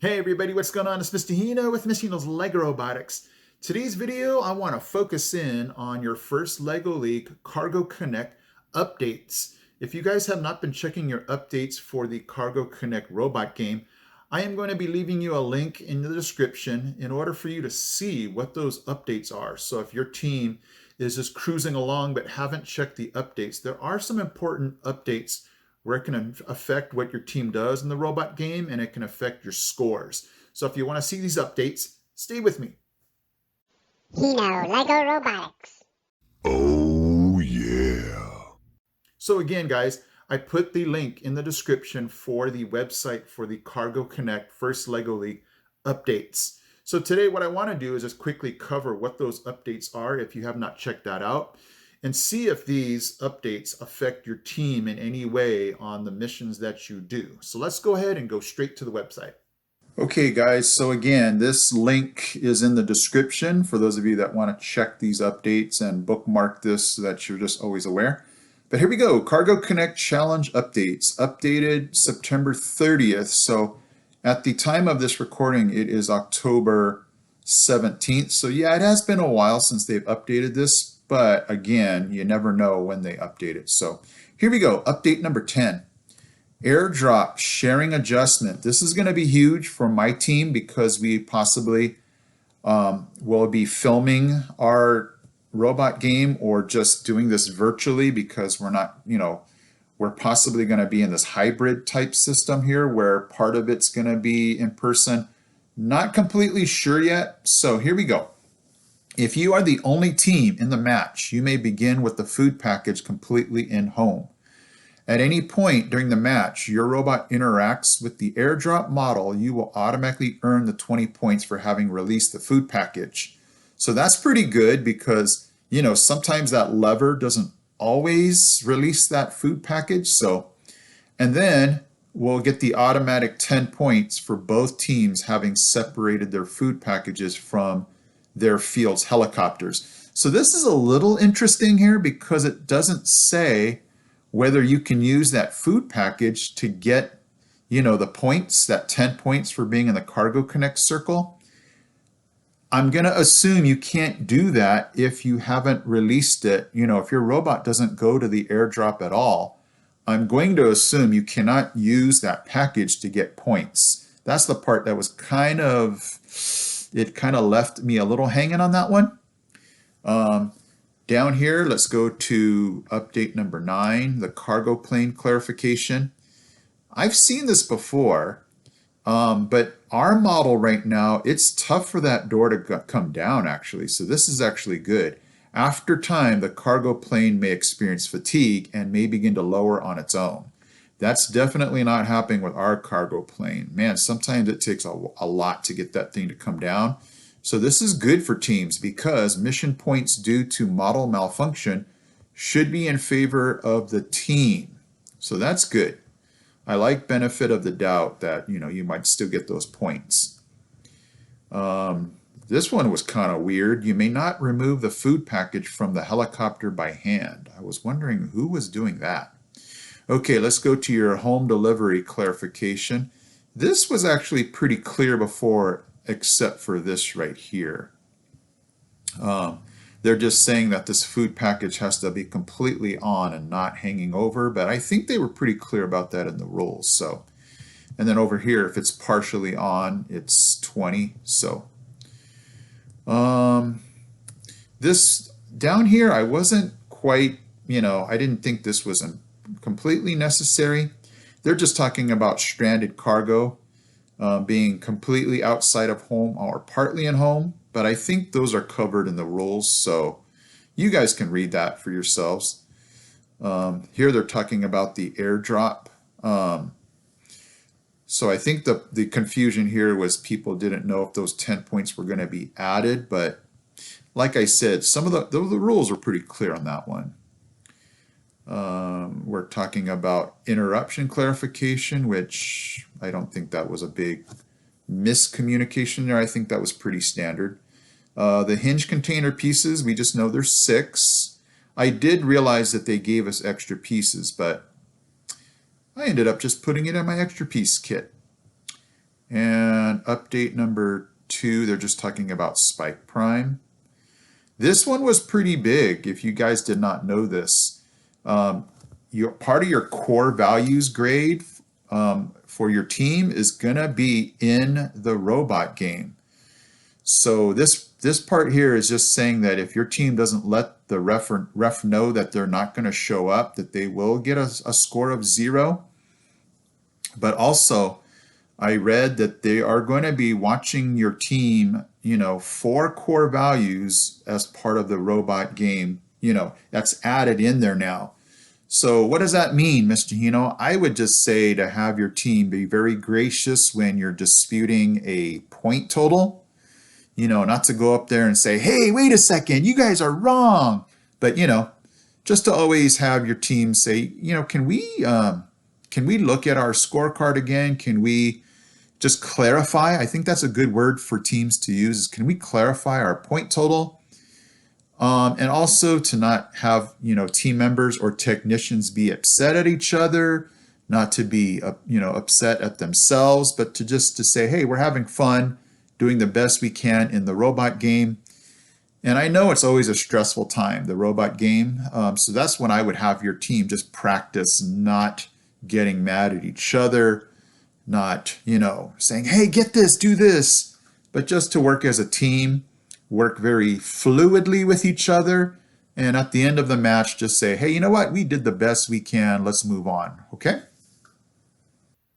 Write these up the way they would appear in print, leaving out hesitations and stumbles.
Hey everybody, what's going on? It's Mr. Hino with Mr. Hino's LEGO Robotics. Today's video, I want to focus in on your first LEGO League Cargo Connect updates. If you guys have not been checking your updates for the Cargo Connect robot game, I am going to be leaving you a link in the description in order for you to see what those updates are. So if your team is just cruising along but haven't checked the updates, there are some important updates where it can affect what your team does in the robot game and it can affect your scores. So if you want to see these updates, stay with me. Hino, LEGO Robotics. Oh, yeah. So again, guys, I put the link in the description for the website for the Cargo Connect First LEGO League updates. So today what I want to do is just quickly cover what those updates are if you have not checked that out, and see if these updates affect your team in any way on the missions that you do. So let's go ahead and go straight to the website. Okay guys, so again, this link is in the description for those of you that want to check these updates and bookmark this so that you're just always aware. But here we go, Cargo Connect Challenge updates, updated September 30th. So at the time of this recording, it is October 17th. So yeah, it has been a while since they've updated this. But again, you never know when they update it. So here we go, update number 10. Airdrop sharing adjustment. This is going to be huge for my team because we possibly will be filming our robot game or just doing this virtually because we're not, we're possibly going to be in this hybrid type system here where part of it's going to be in person. Not completely sure yet. So here we go. If you are the only team in the match, you may begin with the food package completely in home. At any point during the match, your robot interacts with the airdrop model, you will automatically earn the 20 points for having released the food package. So that's pretty good because, sometimes that lever doesn't always release that food package. And then we'll get the automatic 10 points for both teams having separated their food packages from their field's helicopters. So this is a little interesting here because it doesn't say whether you can use that food package to get, the points, that 10 points for being in the Cargo Connect circle. I'm going to assume you can't do that if you haven't released it. If your robot doesn't go to the airdrop at all, I'm going to assume you cannot use that package to get points. That's the part that was kind of left me a little hanging on that one. Down here, let's go to update number 9, the cargo plane clarification. I've seen this before, but our model right now, it's tough for that door to come down actually. So this is actually good. After time, the cargo plane may experience fatigue and may begin to lower on its own. That's definitely not happening with our cargo plane. Man, sometimes it takes a lot to get that thing to come down. So this is good for teams because mission points due to model malfunction should be in favor of the team. So that's good. I like benefit of the doubt that, you might still get those points. This one was kind of weird. You may not remove the food package from the helicopter by hand. I was wondering who was doing that. Okay, let's go to your home delivery clarification. This was actually pretty clear before, except for this right here. They're just saying that this food package has to be completely on and not hanging over, but I think they were pretty clear about that in the rules. So, and then over here, if it's partially on, it's 20. So, this down here, I wasn't quite, I didn't think this was completely necessary. They're just talking about stranded cargo being completely outside of home or partly in home, but I think those are covered in the rules, so you guys can read that for yourselves. Here they're talking about the airdrop. So I think the confusion here was people didn't know if those 10 points were going to be added, but like I said, some of the rules are pretty clear on that one. We're talking about interruption clarification, which I don't think that was a big miscommunication there. I think that was pretty standard. The hinge container pieces, we just know there's 6. I did realize that they gave us extra pieces, but I ended up just putting it in my extra piece kit. And update number 2, they're just talking about Spike Prime. This one was pretty big, if you guys did not know this. Part of your core values grade for your team is going to be in the robot game. So this part here is just saying that if your team doesn't let the ref know that they're not going to show up, that they will get a score of 0. But also, I read that they are going to be watching your team, 4 core values as part of the robot game. That's added in there now. So what does that mean, Mr. Hino? I would just say to have your team be very gracious when you're disputing a point total. Not to go up there and say, hey, wait a second, you guys are wrong. But, just to always have your team say, can we look at our scorecard again? Can we just clarify? I think that's a good word for teams to use is, can we clarify our point total? And also to not have, team members or technicians be upset at each other, not to be, upset at themselves, but to say, hey, we're having fun, doing the best we can in the robot game. And I know it's always a stressful time, the robot game. So that's when I would have your team just practice not getting mad at each other, not, saying, hey, get this, do this, but just to work as a team, work very fluidly with each other. And at the end of the match, just say, hey, you know what? We did the best we can. Let's move on. Okay?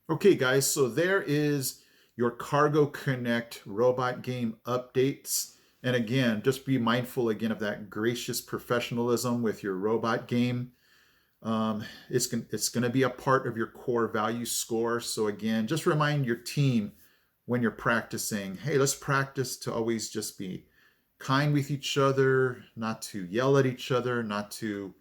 Okay, guys. So there is your Cargo Connect robot game updates. And again, just be mindful again of that gracious professionalism with your robot game. It's going to be a part of your core value score. So again, just remind your team when you're practicing, hey, let's practice to always just be kind with each other, not to yell at each other, not to,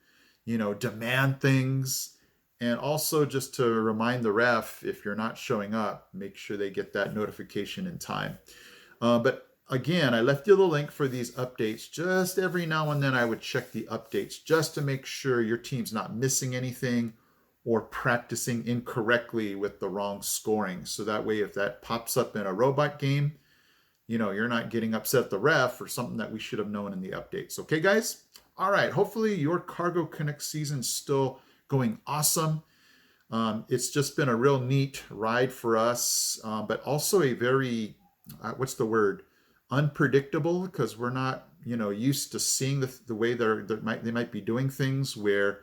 demand things. And also just to remind the ref, if you're not showing up, make sure they get that notification in time. But again, I left you the link for these updates. Just every now and then I would check the updates just to make sure your team's not missing anything or practicing incorrectly with the wrong scoring. So that way, if that pops up in a robot game, you're not getting upset at the ref for something that we should have known in the updates. Okay, guys? All right. Hopefully your Cargo Connect season's still going awesome. It's just been a real neat ride for us, but also a very, unpredictable, because we're not, used to seeing the way they might be doing things where,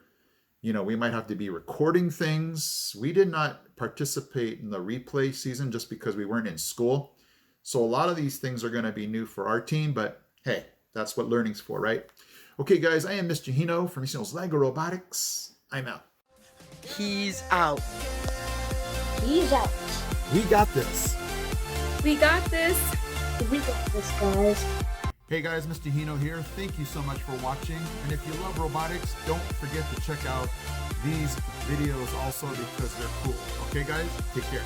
we might have to be recording things. We did not participate in the replay season just because we weren't in school. So a lot of these things are going to be new for our team, but hey, that's what learning's for, right? Okay, guys, I am Mr. Hino from Mr. Hino's LEGO Robotics. I'm out. He's out. He's out. We got this. We got this. We got this, guys. Hey guys, Mr. Hino here. Thank you so much for watching. And if you love robotics, don't forget to check out these videos also because they're cool. Okay guys, take care.